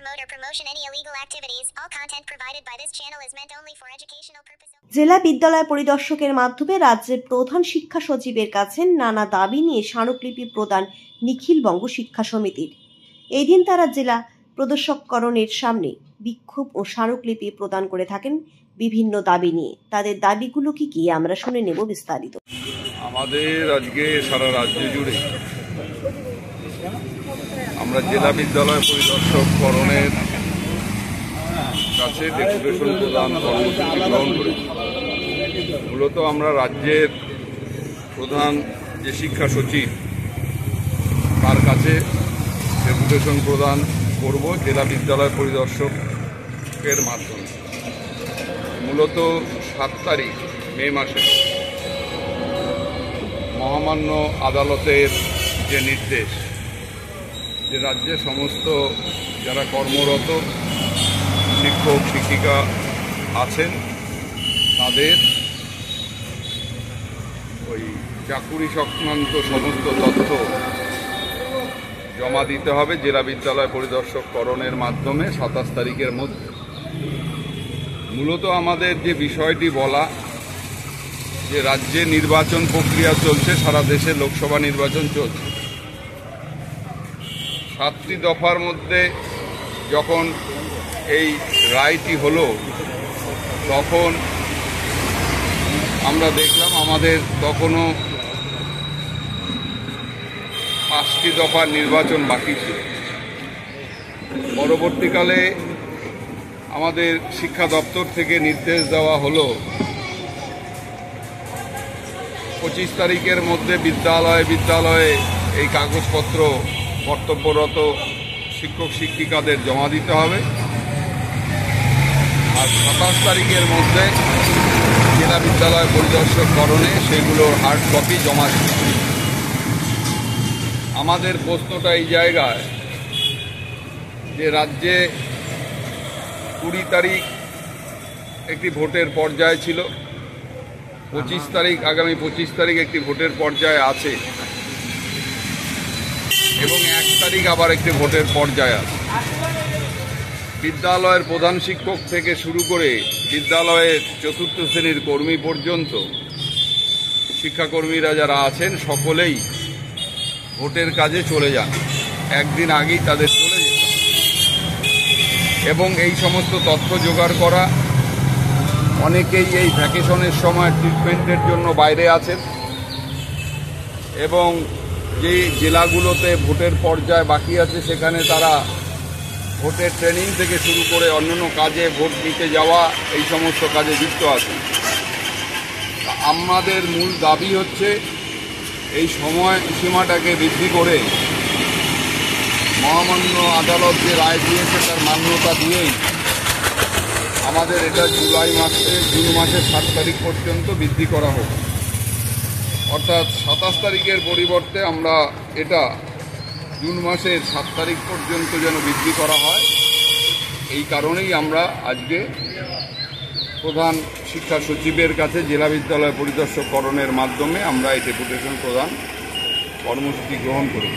promote or promotion any illegal activities. All content provided by this channel is meant only for educational purposes. জেলা বিদ্যালয় পরিদর্শকের মাধ্যমে রাজ্যের প্রধান শিক্ষা সচিবের কাছে নানা দাবি নিয়ে স্মারকলিপি প্রদান নিখিলবঙ্গ শিক্ষা সমিতির। এই দিন তারা জেলা প্রদর্শককরণের সামনে বিক্ষোভ ও স্মারকলিপি প্রদান করে থাকেন বিভিন্ন দাবি নিয়ে। তাদের দাবিগুলো কি আমরা শুনে নেব বিস্তারিত। আমাদের আজকে সারা রাজ্য জুড়ে আমরা জেলা বিদ্যালয় পরিদর্শককরণের কাছে ডেপুটেশন প্রদান কর্মসূচি গ্রহণ করেছি। মূলত আমরা রাজ্যের প্রধান যে শিক্ষা সচিব তার কাছে ডেপুটেশন প্রদান করব জেলা বিদ্যালয় পরিদর্শকের মাধ্যমে। মূলত 7 তারিখ মে মাসে মহামান্য আদালতের যে নির্দেশ, যে রাজ্যে সমস্ত যারা কর্মরত শিক্ষক শিক্ষিকা আছেন তাদের ওই চাকুরি সংক্রান্ত সমস্ত তথ্য জমা দিতে হবে জেলা বিদ্যালয় পরিদর্শককরণের মাধ্যমে 27 তারিখের মধ্যে। মূলত আমাদের যে বিষয়টি বলা, যে রাজ্যে নির্বাচন প্রক্রিয়া চলছে, সারা দেশে লোকসভা নির্বাচন চলছে। 7টি দফার মধ্যে যখন এই রায়টি হলো তখন আমরা দেখলাম আমাদের তখনও 5টি দফার নির্বাচন বাকি ছিল। পরবর্তীকালে আমাদের শিক্ষা দপ্তর থেকে নির্দেশ দেওয়া হলো 25 তারিখের মধ্যে বিদ্যালয়ে এই কাগজপত্র কর্তব্যরত শিক্ষক শিক্ষিকাদের জমা দিতে হবে, আর 27 তারিখের মধ্যে জেলা বিদ্যালয় পরিদর্শককরণে সেগুলোর হার্ড কপি জমা দিতে হবে। আমাদের প্রশ্নটা এই জায়গায় যে রাজ্যে 20 তারিখ একটি ভোটের পর্যায় ছিল, 25 তারিখ আগামী 25 তারিখ একটি ভোটের পর্যায়ে আছে এবং 1 তারিখ আবার একটি ভোটের পর্যায়ে আছে। বিদ্যালয়ের প্রধান শিক্ষক থেকে শুরু করে বিদ্যালয়ের 4র্থ শ্রেণীর কর্মী পর্যন্ত শিক্ষাকর্মীরা যারা আছেন সকলেই ভোটের কাজে চলে যান। একদিন আগেই তাদের চলে যেত এবং এই সমস্ত তথ্য জোগাড় করা, অনেকেই এই ভ্যাকেশনের সময় ট্রিটমেন্টের জন্য বাইরে আছেন এবং যে জেলাগুলোতে ভোটের পর্যায় বাকি আছে সেখানে তারা ভোটের ট্রেনিং থেকে শুরু করে অন্যান্য কাজে ভোট দিতে যাওয়া এই সমস্ত কাজে যুক্ত আছেন। আমাদের মূল দাবি হচ্ছে এই সময় সীমাটাকে বৃদ্ধি করে মহামান্য আদালত যে রায় দিয়েছে তার মান্যতা দিয়েই আমাদের এটা জুন মাসের 7 তারিখ পর্যন্ত বৃদ্ধি করা হোক। অর্থাৎ 27 তারিখের পরিবর্তে আমরা এটা জুন মাসের 7 তারিখ পর্যন্ত যেন বৃদ্ধি করা হয়, এই কারণেই আমরা আজকে প্রধান শিক্ষা সচিবের কাছে জেলা বিদ্যালয় পরিদর্শককরণের মাধ্যমে আমরা এই ডেপুটেশন প্রদান কর্মসূচি গ্রহণ করি।